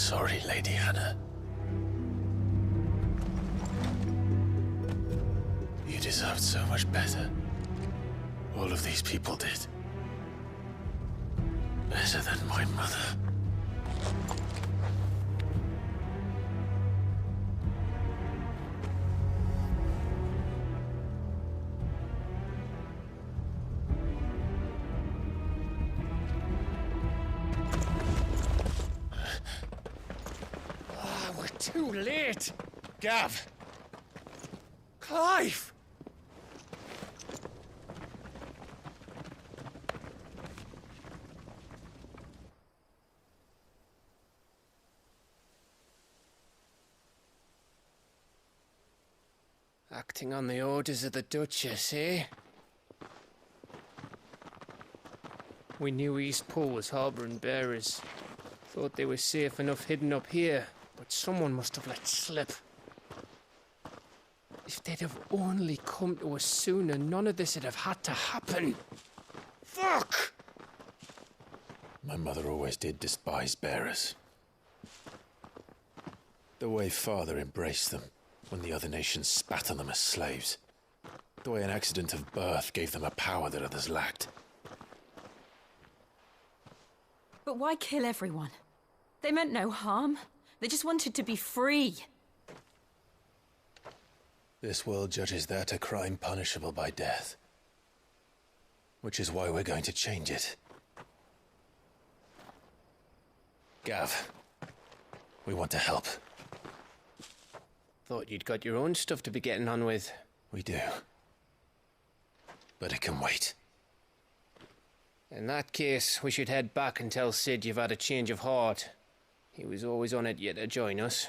sorry, Lady Hannah. You deserved so much better. All of these people did. Better than my mother. We're too late! Gav! Clive! Acting on the orders of the Duchess, eh? We knew East Pool was harbouring bearers. Thought they were safe enough hidden up here, but someone must have let slip. If they'd have only come to us sooner, none of this would have had to happen. Fuck! My mother always did despise bearers. The way Father embraced them when the other nations spat on them as slaves. The way an accident of birth gave them a power that others lacked. But why kill everyone? They meant no harm. They just wanted to be free. This world judges that a crime punishable by death. Which is why we're going to change it. Gav, we want to help. Thought you'd got your own stuff to be getting on with. We do. But it can wait. In that case, we should head back and tell Sid you've had a change of heart. He was always on it yet to join us.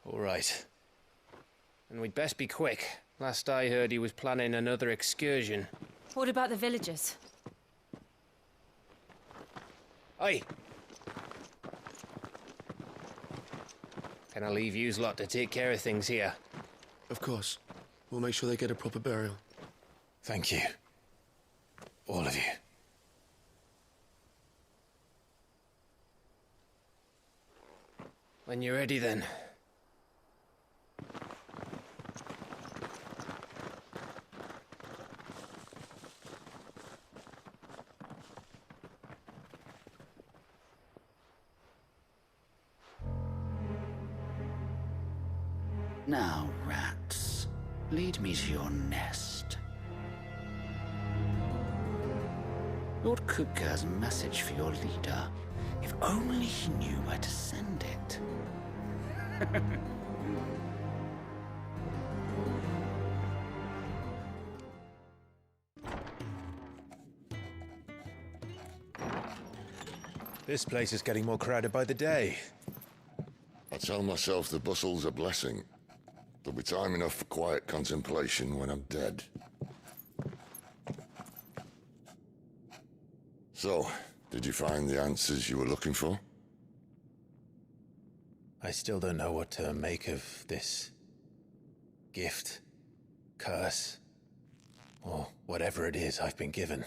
All right. And we'd best be quick. Last I heard, he was planning another excursion. What about the villagers? Aye. Can I leave yous lot to take care of things here? Of course. We'll make sure they get a proper burial. Thank you. All of you. When you're ready, then. Now, rats, lead me to your nest. Lord Kupka has a message for your leader. If only he knew where to send it. This place is getting more crowded by the day. I tell myself the bustle's a blessing. There'll be time enough for quiet contemplation when I'm dead. So, did you find the answers you were looking for? I still don't know what to make of this gift, curse, or whatever it is I've been given.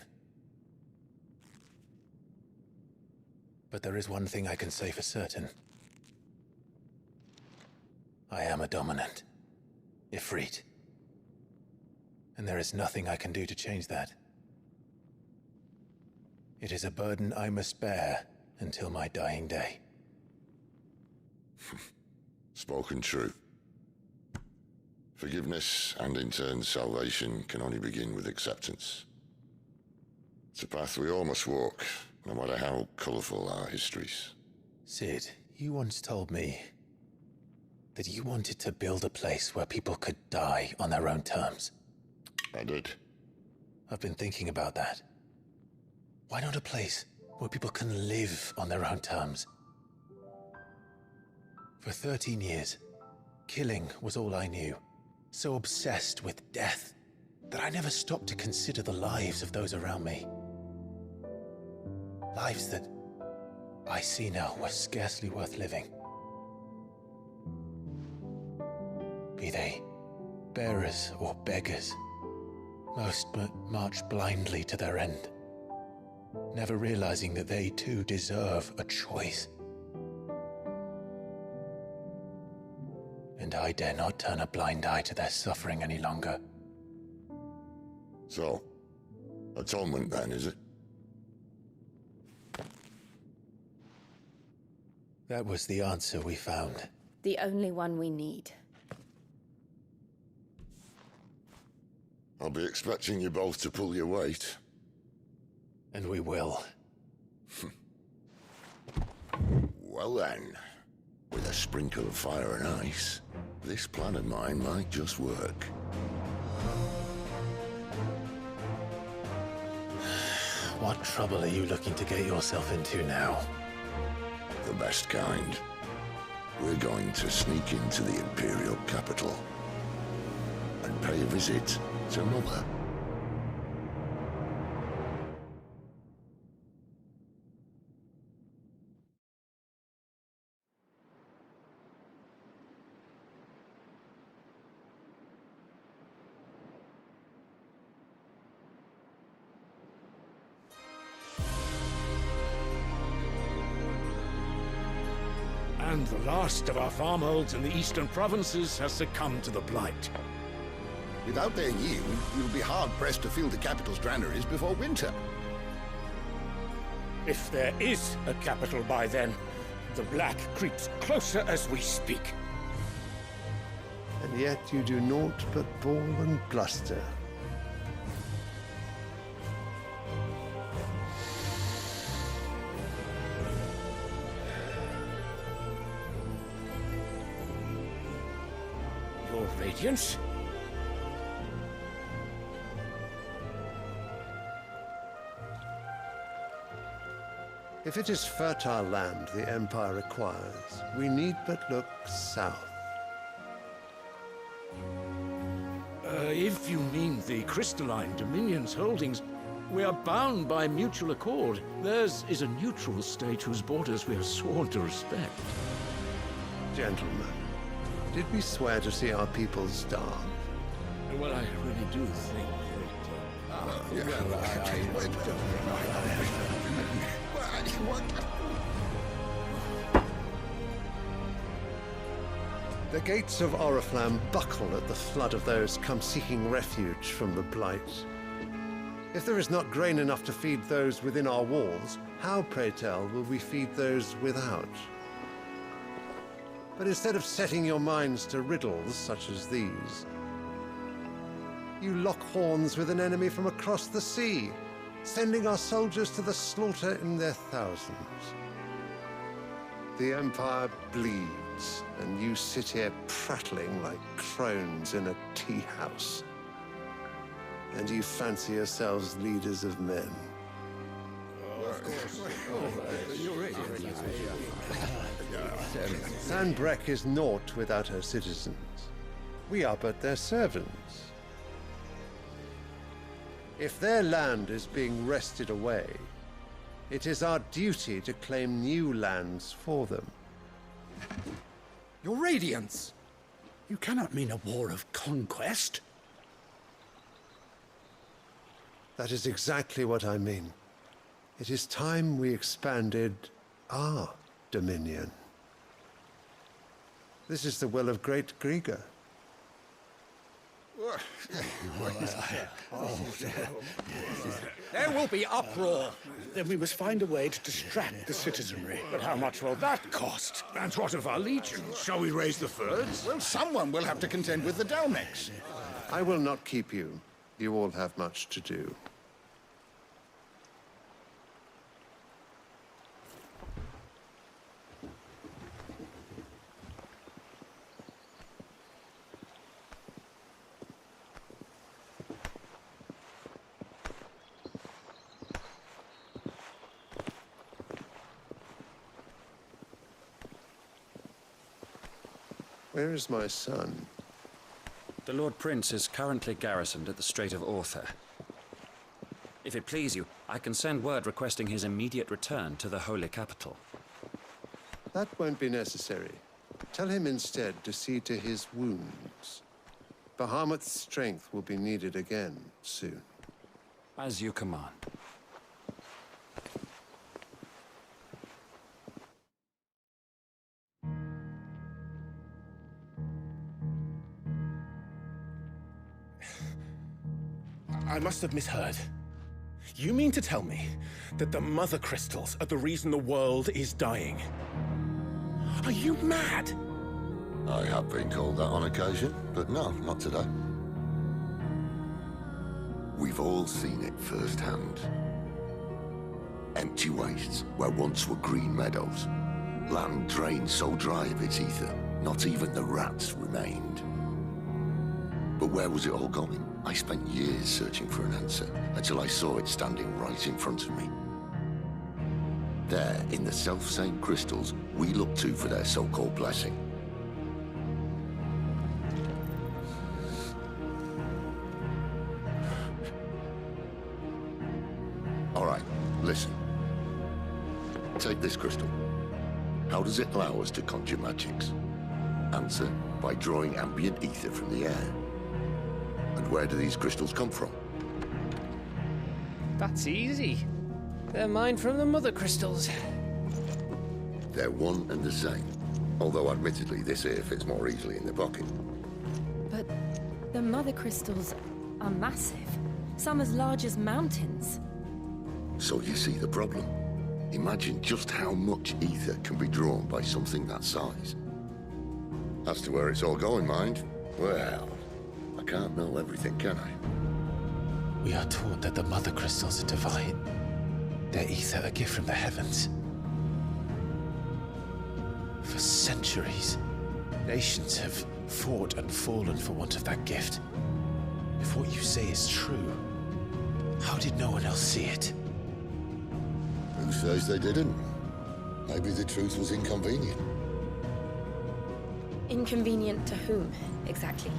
But there is one thing I can say for certain. I am a dominant, Ifrit. And there is nothing I can do to change that. It is a burden I must bear until my dying day. Spoken true. Forgiveness, and in turn salvation, can only begin with acceptance. It's a path we all must walk, no matter how colourful our histories. Sid, you once told me that you wanted to build a place where people could die on their own terms. I did. I've been thinking about that. Why not a place where people can live on their own terms? For 13 years, killing was all I knew. So obsessed with death that I never stopped to consider the lives of those around me. Lives that I see now were scarcely worth living. Be they bearers or beggars, most march blindly to their end, never realizing that they too deserve a choice. and I dare not turn a blind eye to their suffering any longer. So, atonement then, is it? That was the answer we found. The only one we need. I'll be expecting you both to pull your weight. And we will. Well then, with a sprinkle of fire and ice, this plan of mine might just work. What trouble are you looking to get yourself into now? The best kind. We're going to sneak into the Imperial capital and pay a visit to Mother. And the last of our farmholds in the eastern provinces has succumbed to the blight. Without their yield, you'll be hard-pressed to fill the capital's granaries before winter. If there is a capital by then, the black creeps closer as we speak. And yet you do naught but bawl and bluster. Your Radiance? If it is fertile land the Empire requires, we need but look south. If you mean the crystalline Dominion's holdings, we are bound by mutual accord. Theirs is a neutral state whose borders we are sworn to respect. Gentlemen, did we swear to see our people starve? Well, I really do think The gates of Oriflamme buckle at the flood of those come seeking refuge from the Blight. If there is not grain enough to feed those within our walls, how, pray tell, will we feed those without? But instead of setting your minds to riddles such as these, you lock horns with an enemy from across the sea, sending our soldiers to the slaughter in their thousands. The Empire bleeds, and you sit here prattling like crones in a tea house. And you fancy yourselves leaders of men. Sanbreque is naught without her citizens. We are but their servants. If their land is being wrested away, it is our duty to claim new lands for them. Your Radiance! You cannot mean a war of conquest. That is exactly what I mean. It is time we expanded our dominion. This is the will of great Grieger. There will be uproar. Then we must find a way to distract the citizenry. But how much will that cost? And what of our legions? Shall we raise the furs? Well, someone will have to contend with the Dalmex. I will not keep you. You all have much to do. Where is my son? The Lord Prince is currently garrisoned at the Strait of Author. If it please you, I can send word requesting his immediate return to the Holy Capital. That won't be necessary. Tell him instead to see to his wounds. Bahamut's strength will be needed again soon. As you command. I must have misheard. You mean to tell me that the mother crystals are the reason the world is dying? Are you mad? I have been called that on occasion, but no, not today. We've all seen it firsthand. Empty wastes where once were green meadows. Land drained so dry of its ether, not even the rats remained. But where was it all going? I spent years searching for an answer, until I saw it standing right in front of me. There, in the self-same crystals we look to for their so-called blessing. All right, listen. Take this crystal. How does it allow us to conjure magics? Answer, by drawing ambient ether from the air. And where do these crystals come from? That's easy. They're mined from the mother crystals. They're one and the same. Although admittedly this here fits more easily in the pocket. But the mother crystals are massive. Some as large as mountains. So you see the problem. Imagine just how much ether can be drawn by something that size. As to where it's all going, mind, well, I can't know everything, can I? We are taught that the mother crystals are divine. Their ether a gift from the heavens. For centuries, nations have fought and fallen for want of that gift. If what you say is true, how did no one else see it? Who says they didn't? Maybe the truth was inconvenient. Inconvenient to whom, exactly?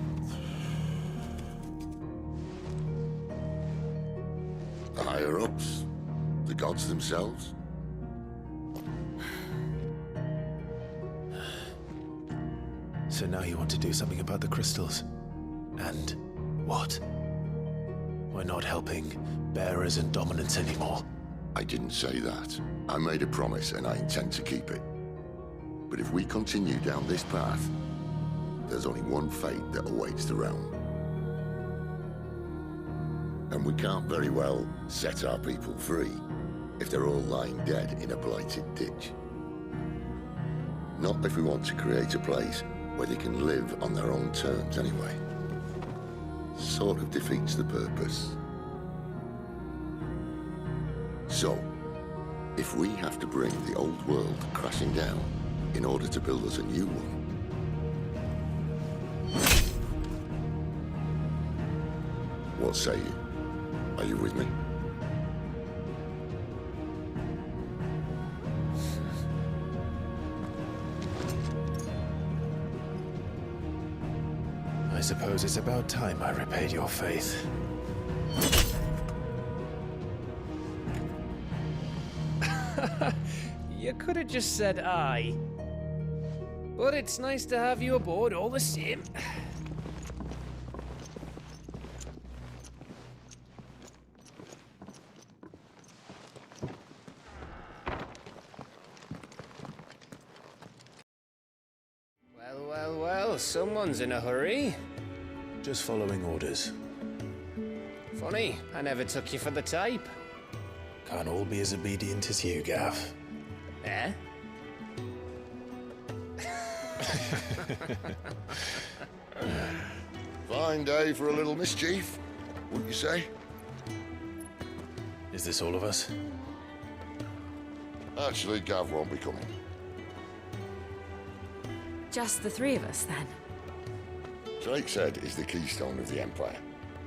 The higher-ups? The gods themselves? So now you want to do something about the crystals? And what? We're not helping bearers and dominants anymore. I didn't say that. I made a promise and I intend to keep it. But if we continue down this path, there's only one fate that awaits the realm. And we can't very well set our people free if they're all lying dead in a blighted ditch. Not if we want to create a place where they can live on their own terms anyway. Sort of defeats the purpose. So, if we have to bring the old world crashing down in order to build us a new one, what say you? Are you with me? I suppose it's about time I repaid your faith. You could have just said aye. But it's nice to have you aboard all the same. Well, someone's in a hurry. Just following orders. Funny, I never took you for the type. Can't all be as obedient as you, Gav. Eh? Fine day for a little mischief, wouldn't you say? Is this all of us? Actually, Gav won't be coming. Just the three of us, then? Drake's Head is the keystone of the Empire.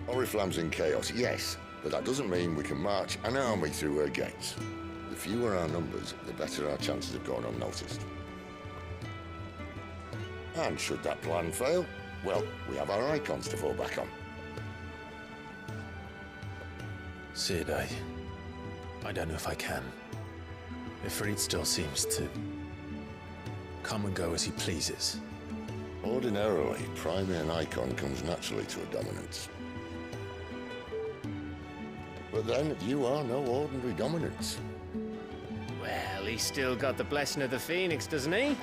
Oriflamme's in chaos, yes, but that doesn't mean we can march an army through her gates. The fewer our numbers, the better our chances of going unnoticed. And should that plan fail, well, we have our icons to fall back on. Sid, I don't know if I can. Ifrit still seems to come and go as he pleases. Ordinarily, priming an icon comes naturally to a dominance. But then, you are no ordinary dominance. Well, he's still got the blessing of the Phoenix, doesn't he?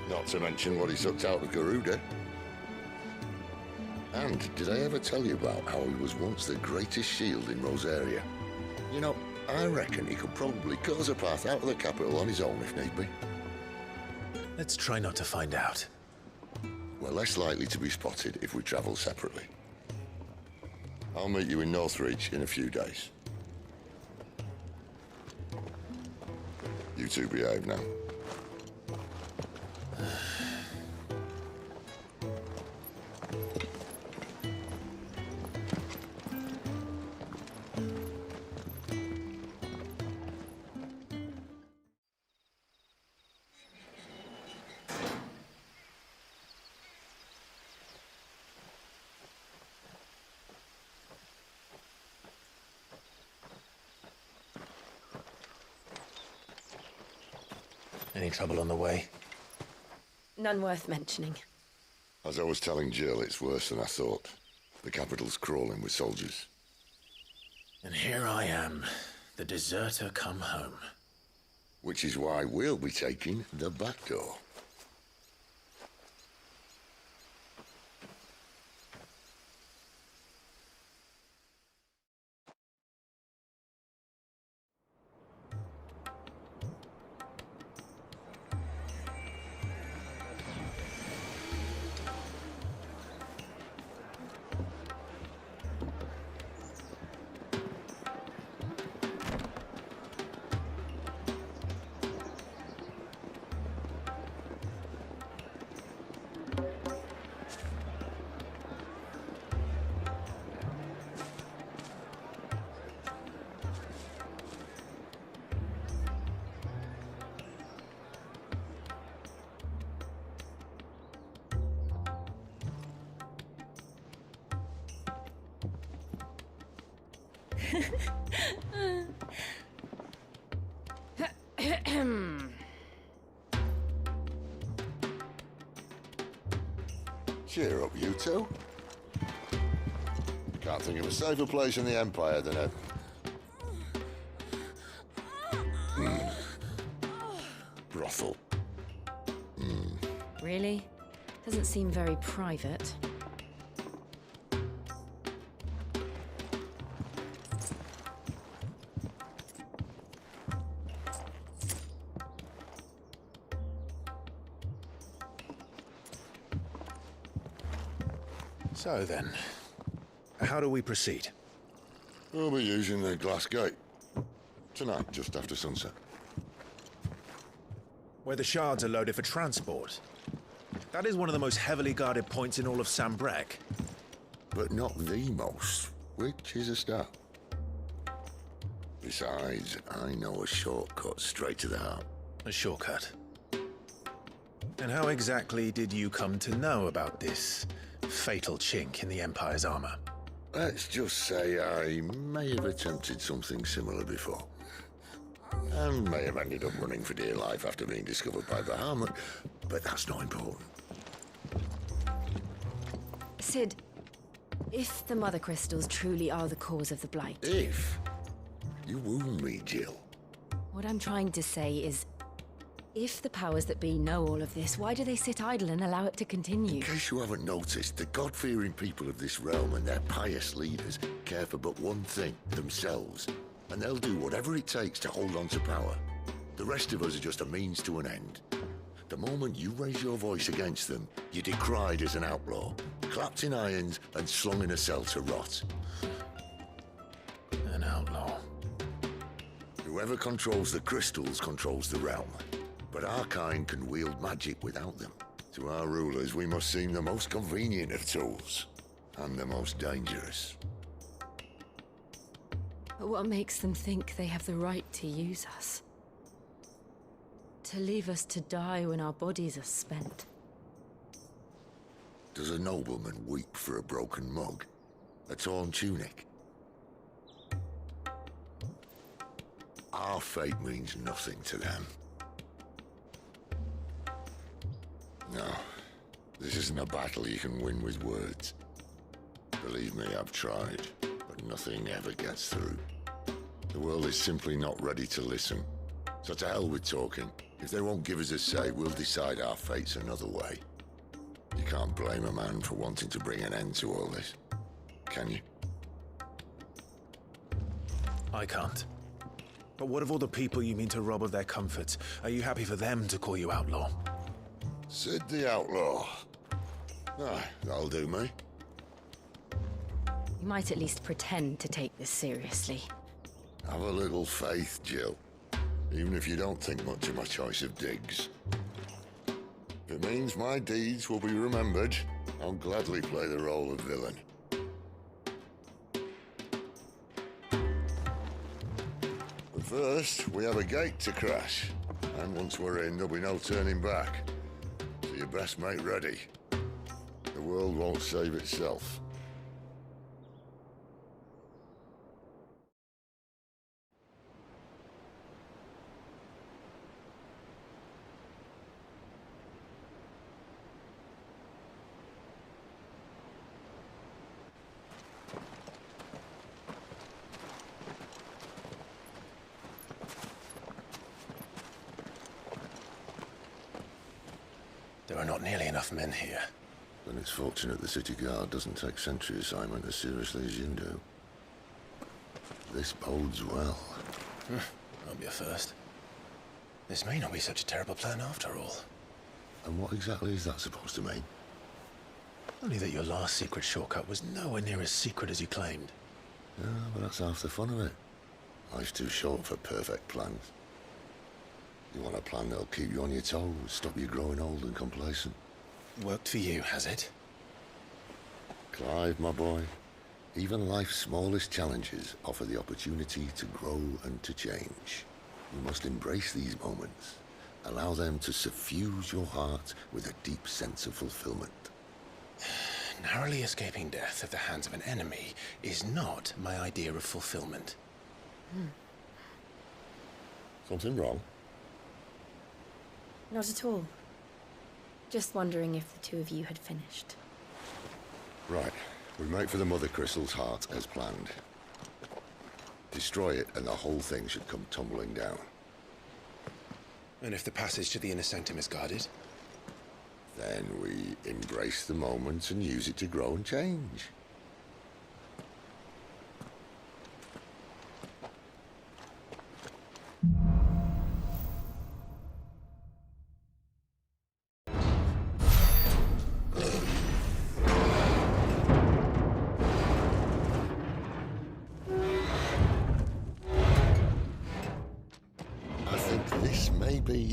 Not to mention what he sucked out of Garuda. And did I ever tell you about how he was once the greatest shield in Rosaria? You know, I reckon he could probably cut us a path out of the capital on his own if need be. Let's try not to find out. We're less likely to be spotted if we travel separately. I'll meet you in Northridge in a few days. You two behave now. Any trouble on the way? None worth mentioning. As I was telling Jill, it's worse than I thought. The capital's crawling with soldiers. And here I am, the deserter come home. Which is why we'll be taking the back door. Cheer up, you two. Can't think of a safer place in the Empire than a... brothel. Really? Doesn't seem very private. So then, how do we proceed? We'll be using the glass gate. Tonight, just after sunset. Where the shards are loaded for transport. That is one of the most heavily guarded points in all of Sambrec. But not the most, which is a start. Besides, I know a shortcut straight to the heart. A shortcut? And how exactly did you come to know about this fatal chink in the Empire's armor? Let's just say I may have attempted something similar before. And may have ended up running for dear life after being discovered by Bahamut, but that's not important. Sid, if the Mother Crystals truly are the cause of the Blight... If? You wound me, Jill. What I'm trying to say is, if the powers that be know all of this, why do they sit idle and allow it to continue? In case you haven't noticed, the God-fearing people of this realm and their pious leaders care for but one thing, themselves. And they'll do whatever it takes to hold on to power. The rest of us are just a means to an end. The moment you raise your voice against them, you're decried as an outlaw, clapped in irons and slung in a cell to rot. An outlaw. Whoever controls the crystals controls the realm. But our kind can wield magic without them. To our rulers, we must seem the most convenient of tools, and the most dangerous. But what makes them think they have the right to use us? To leave us to die when our bodies are spent? Does a nobleman weep for a broken mug? A torn tunic? Our fate means nothing to them. No, this isn't a battle you can win with words. Believe me, I've tried, but nothing ever gets through. The world is simply not ready to listen. So to hell with talking. If they won't give us a say, we'll decide our fates another way. You can't can't blame a man for wanting to bring an end to all this, can you? I can't. But what of all the people you mean to rob of their comforts? Are you happy for them to call you outlaw? Sid the Outlaw. Ah, that'll do me. You might at least pretend to take this seriously. Have a little faith, Jill. Even if you don't think much of my choice of digs. If it means my deeds will be remembered, I'll gladly play the role of villain. But first, we have a gate to crash. And once we're in, there'll be no turning back. So you best make ready. The world won't save itself. There are not nearly enough men here. Then it's fortunate the city guard doesn't take sentry assignment as seriously as you do. This bodes well. Won't be a first. This may not be such a terrible plan after all. And what exactly is that supposed to mean? Only that your last secret shortcut was nowhere near as secret as you claimed. Yeah, but that's half the fun of it. Life's too short for perfect plans. You want a plan that'll keep you on your toes, stop you growing old and complacent. Worked for you, has it? Clive, my boy, even life's smallest challenges offer the opportunity to grow and to change. You must embrace these moments. Allow them to suffuse your heart with a deep sense of fulfillment. Narrowly escaping death at the hands of an enemy is not my idea of fulfillment. Something wrong? Not at all. Just wondering if the two of you had finished. Right. We make for the Mother Crystal's heart as planned. Destroy it and the whole thing should come tumbling down. And if the passage to the inner sanctum is guarded? Then we embrace the moment and use it to grow and change.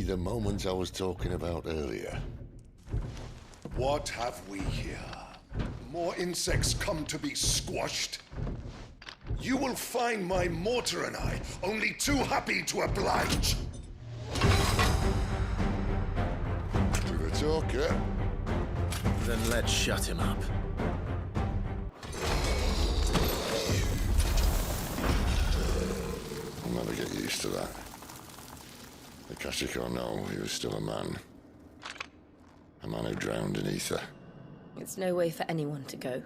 The moment I was talking about earlier. What have we here? More insects come to be squashed? You will find my mortar and I only too happy to oblige. With a talker. Then let's shut him up. I'll never get used to that. The Kashik or no, he was still a man. A man who drowned in ether. It's no way for anyone to go.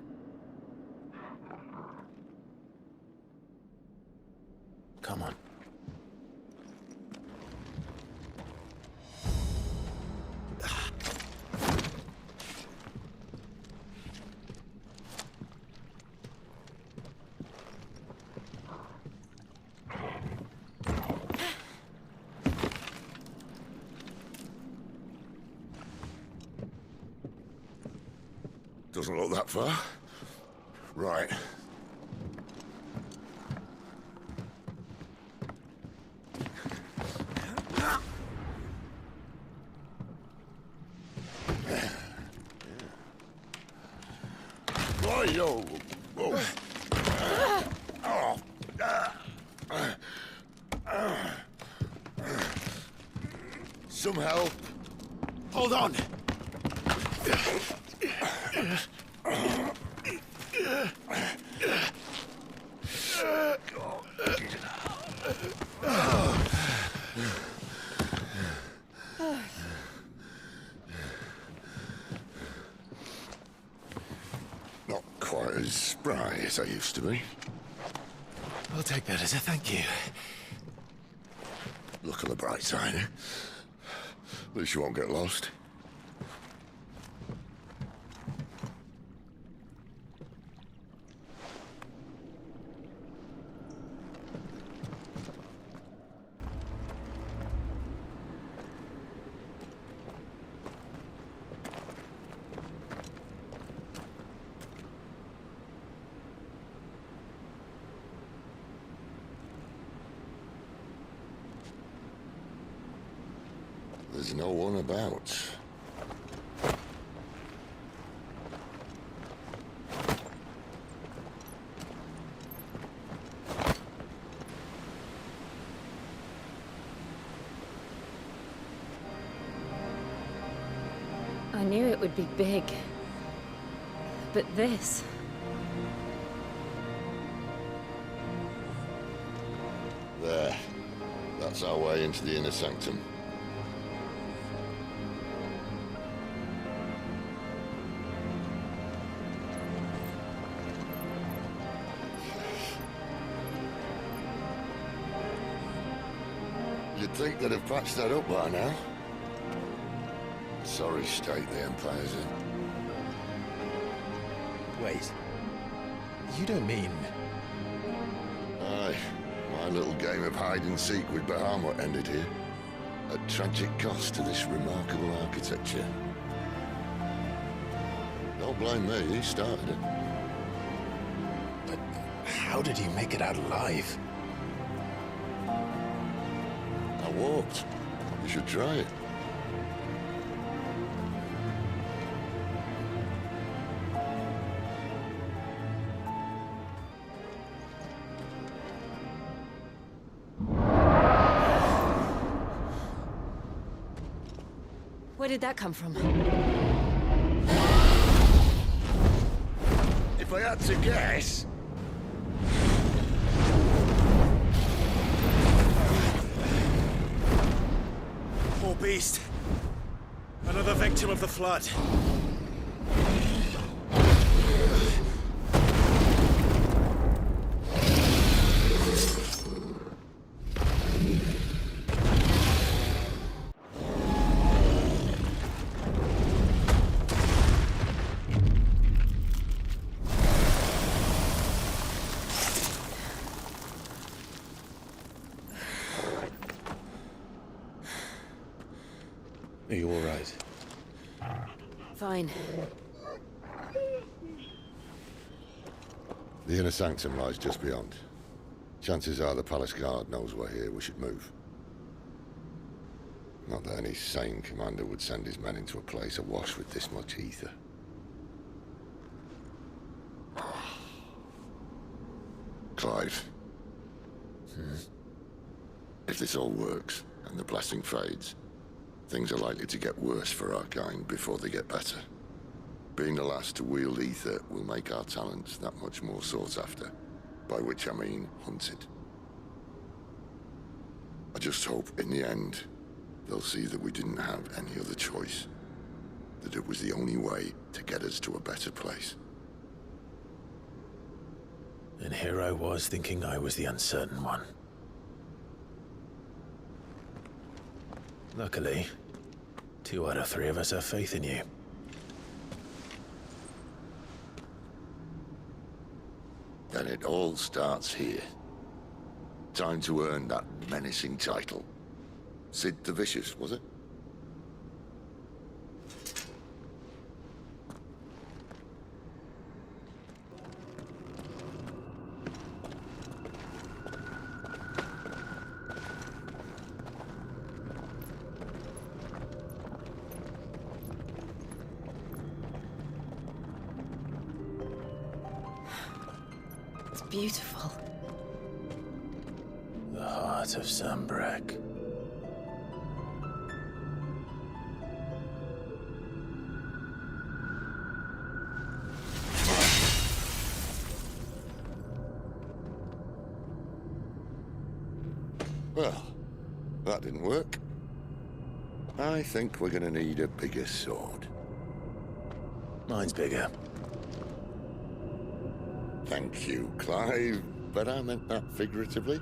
Come on. Doesn't look that far. Right. Oh, yo. Oh. Some help. Hold on! Not quite as spry as I used to be. I'll take that as a thank you. Look on the bright side, eh? At least you won't get lost. there's no one about. I knew it would be big. But this... There. That's our way into the inner sanctum. You'd think they'd have patched that up by now. Sorry state the Empire's in. Wait. You don't mean... Aye. My little game of hide-and-seek with Bahamut ended here. At tragic cost to this remarkable architecture. Don't blame me, he started it. But how did he make it out alive? I walked. You should try it. Where did that come from? If I had to guess... Poor beast. Another victim of the flood. Are you all right? Fine. The inner sanctum lies just beyond. Chances are the palace guard knows we're here. We should move. Not that any sane commander would send his men into a place awash with this much ether. Clive. If this all works, and the blessing fades, things are likely to get worse for our kind before they get better. Being the last to wield ether will make our talents that much more sought after, by which I mean hunted. I just hope, in the end, they'll see that we didn't have any other choice. That it was the only way to get us to a better place. And here I was thinking I was the uncertain one. Luckily, 2 out of 3 of us have faith in you. Then it all starts here. Time to earn that menacing title. Sid the Vicious, was it? It's beautiful. The heart of Zambrek. Well, that didn't work. I think we're gonna need a bigger sword. Mine's bigger. Thank you, Clive, but I meant that figuratively.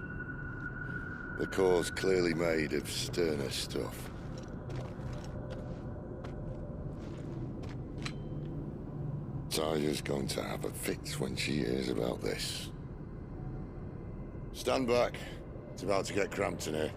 The core's clearly made of sterner stuff. Taya's going to have a fit when she hears about this. Stand back. It's about to get cramped in here.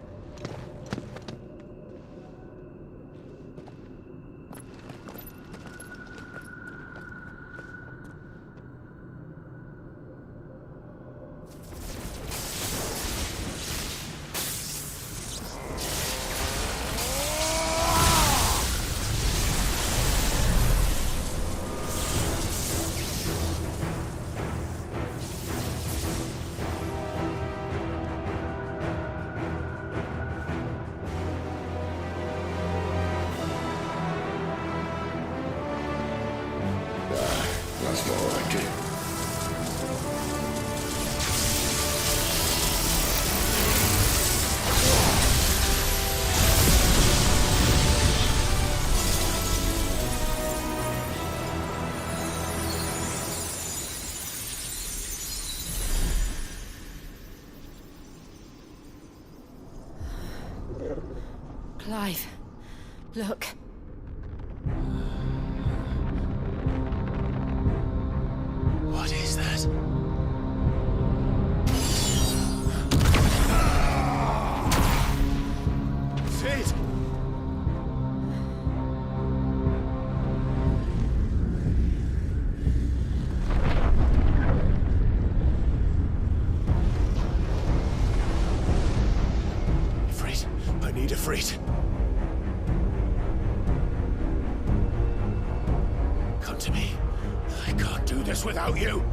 Sounds more like it. Clive, look. What is that? Sid! Ifrit, I need Ifrit. Come to me. I can't do this without you.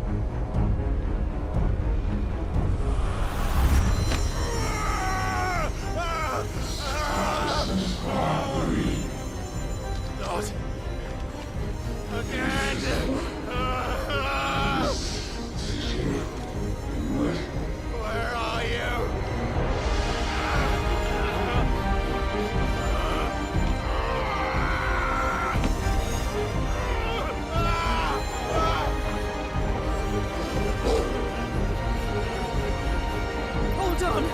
Not again. Where are you? Hold on!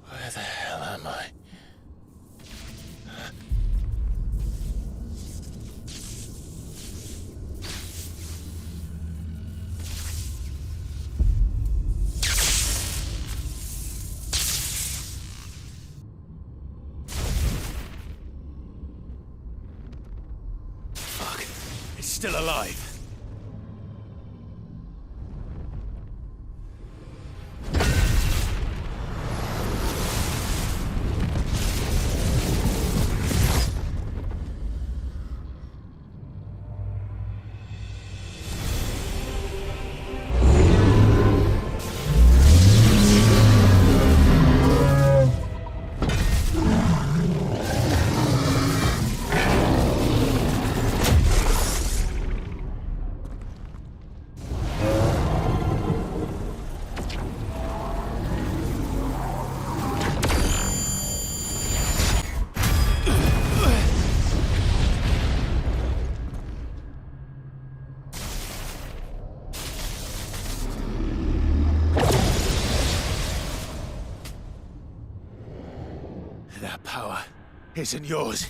Where the hell am I? Fuck. It's still alive. That power isn't yours.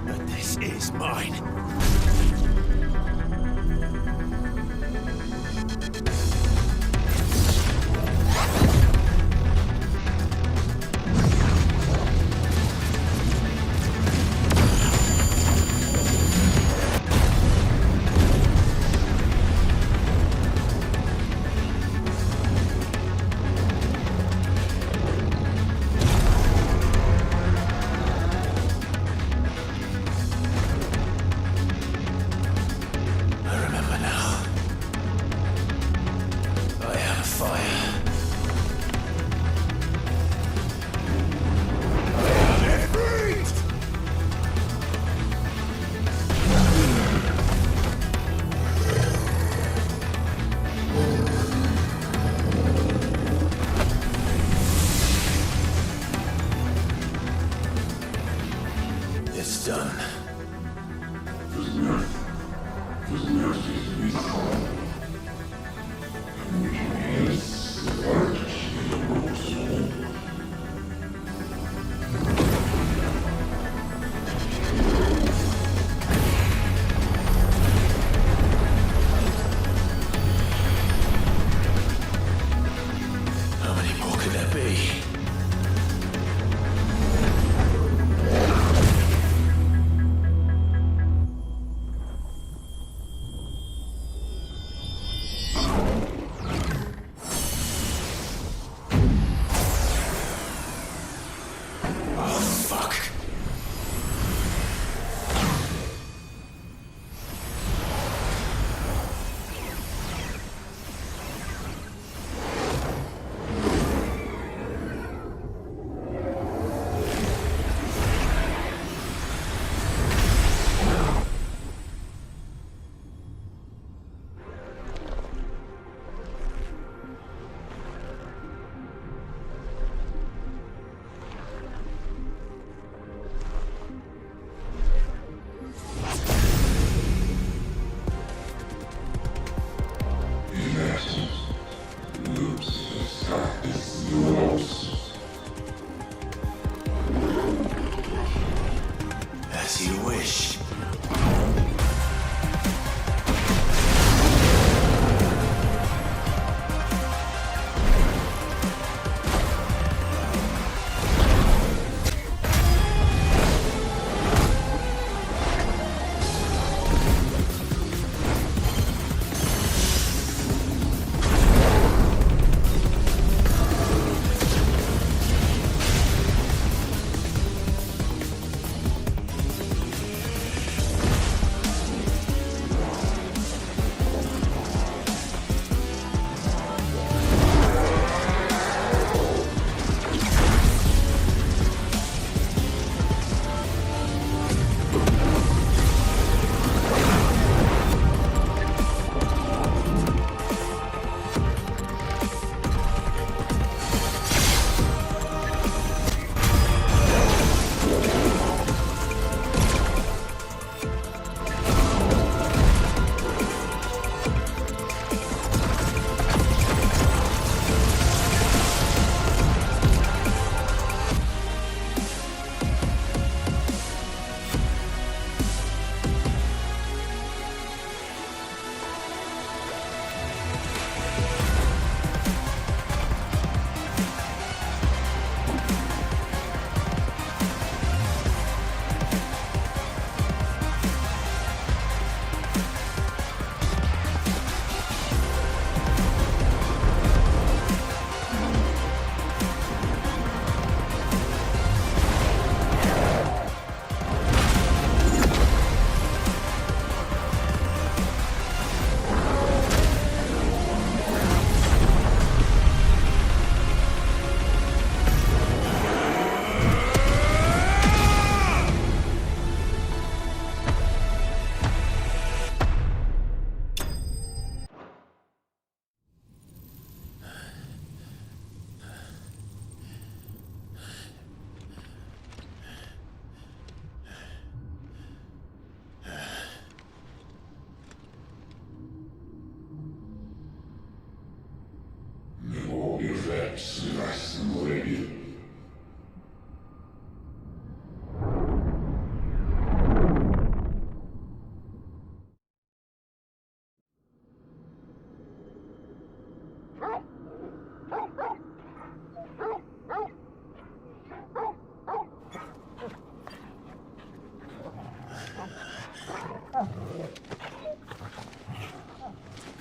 But this is mine. be. As you wish.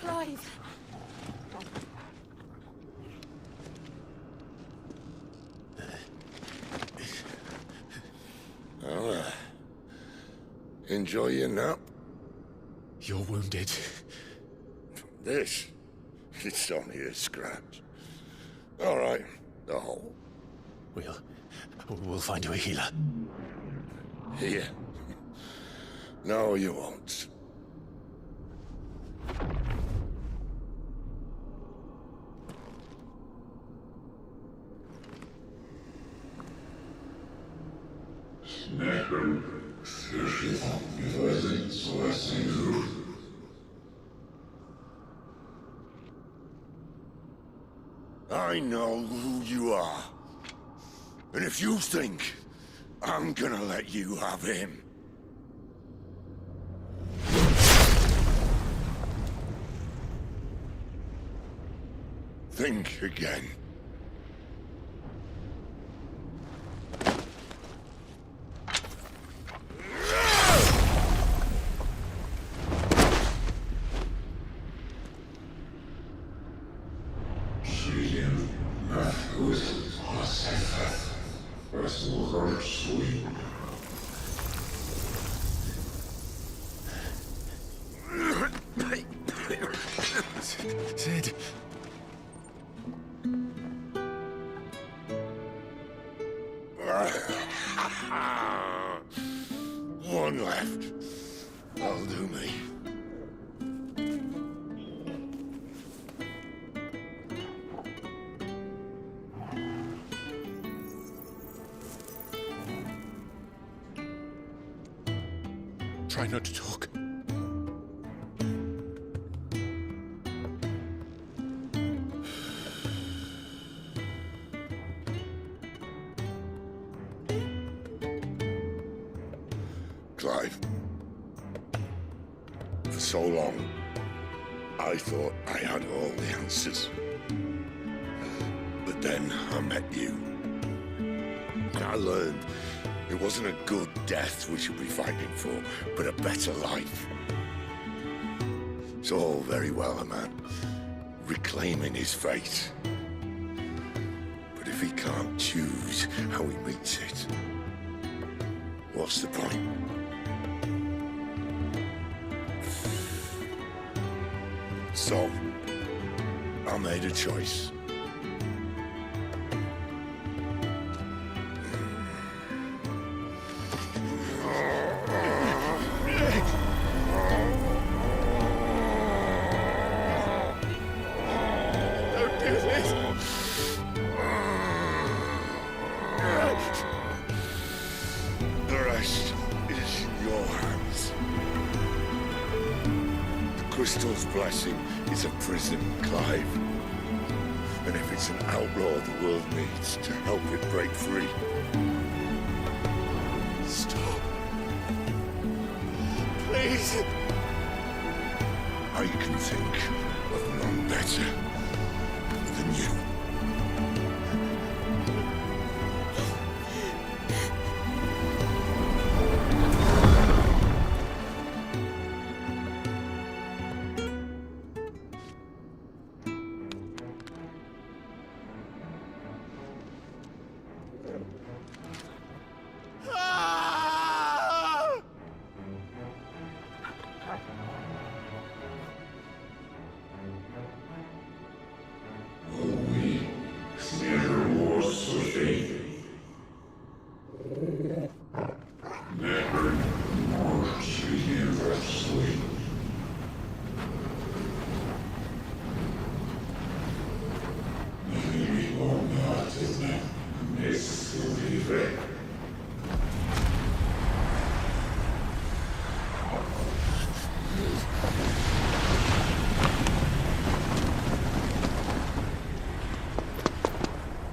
Clive! Well, enjoy your nap. You're wounded. This? It's only a scratch. All right, the hole. We'll find you a healer. Here. No, you won't. I know who you are. And if you think I'm gonna let you have him... think again. Sid. One left. That'll do me. Try not to talk. Clive. For so long, I thought I had all the answers. But then I met you. And I learned it wasn't a good death we should be fighting for, but a better life. It's all very well, a man reclaiming his fate. But if he can't choose how he meets it, what's the point? So, I made a choice. Don't do this! The rest is in your hands. The crystal's blessing is a prison, Clive. And if it's an outlaw the world needs to help it break free. Stop. Please. I can think of none better than you.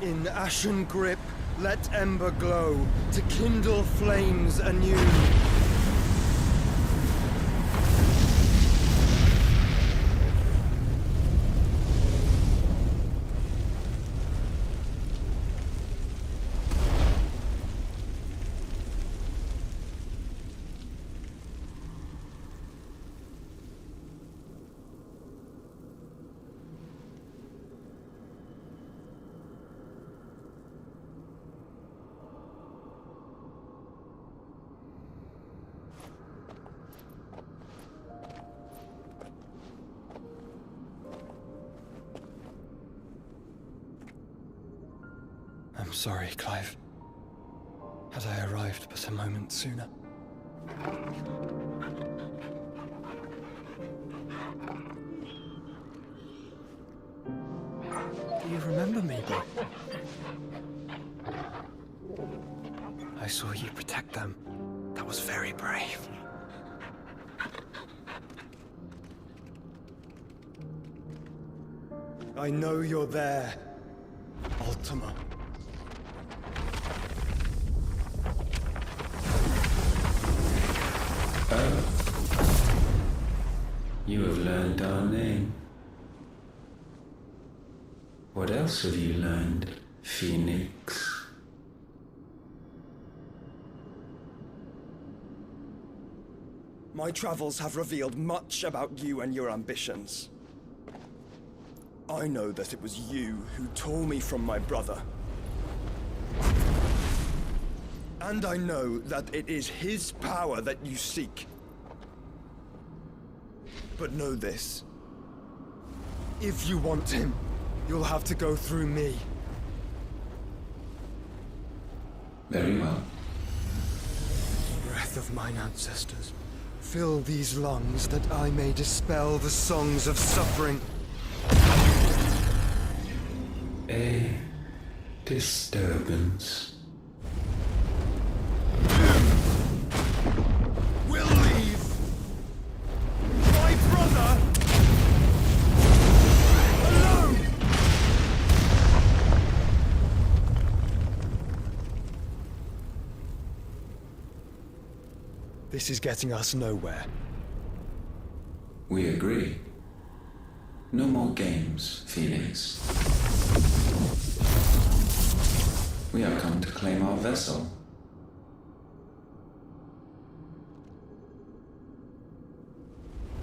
In ashen grip, let ember glow, to kindle flames anew. I'm sorry, Clive. Had I arrived but a moment sooner. Do you remember me, boy? I saw you protect them. That was very brave. I know you're there, Ultima. You have learned our name. What else have you learned, Phoenix? My travels have revealed much about you and your ambitions. I know that it was you who tore me from my brother. And I know that it is his power that you seek. But know this. If you want him, you'll have to go through me. Very well. Breath of mine ancestors, fill these lungs that I may dispel the songs of suffering. A disturbance. We'll leave my brother alone! This is getting us nowhere. We agree. No more games, Phoenix. We have come to claim our vessel.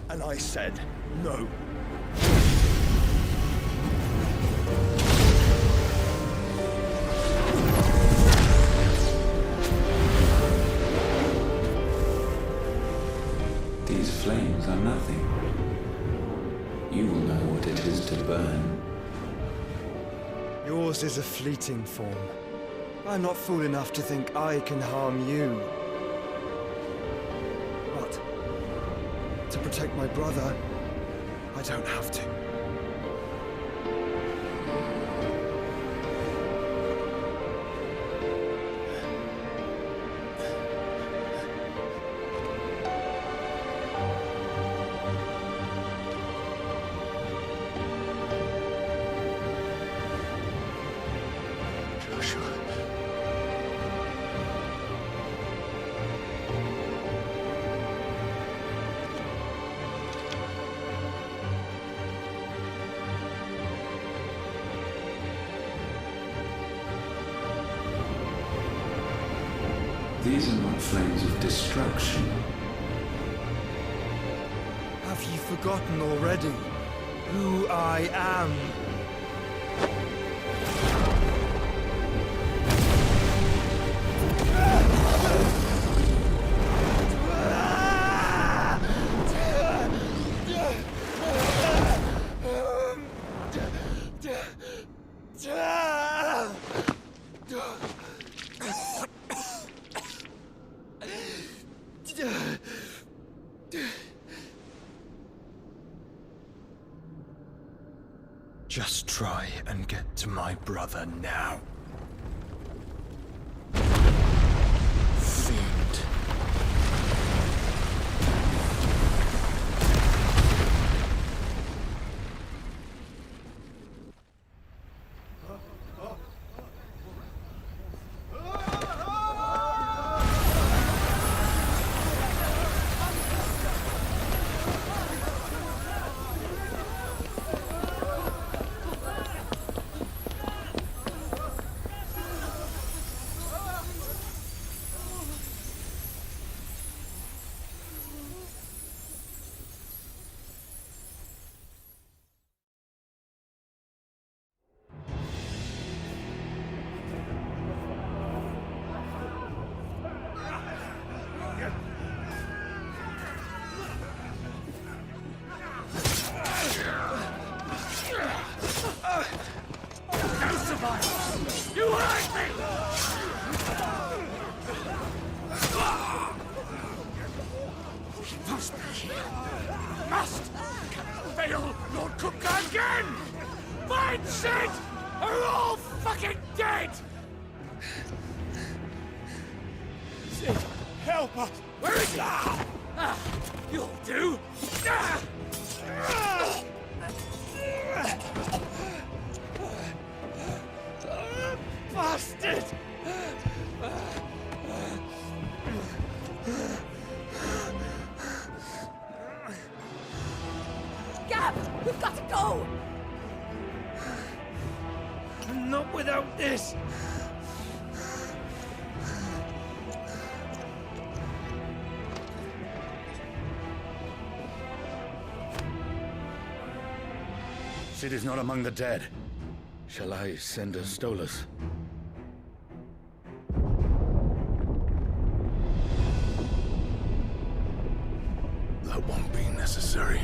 And I said no. These flames are nothing. You will know what it is to burn. Yours is a fleeting form. I'm not fool enough to think I can harm you. But to protect my brother, I don't have to. These are not flames of destruction. Have you forgotten already who I am? Just try and get to my brother now. Fiend. You hurt me! He must be here. Must! Cannot fail Lord Cookgar again! Find Sid! Are all fucking dead! Sid, help us! Where is he? You'll do! Bastard! Gab, we've got to go! Not without this! Sid is not among the dead. Shall I send a Stolas? That won't be necessary.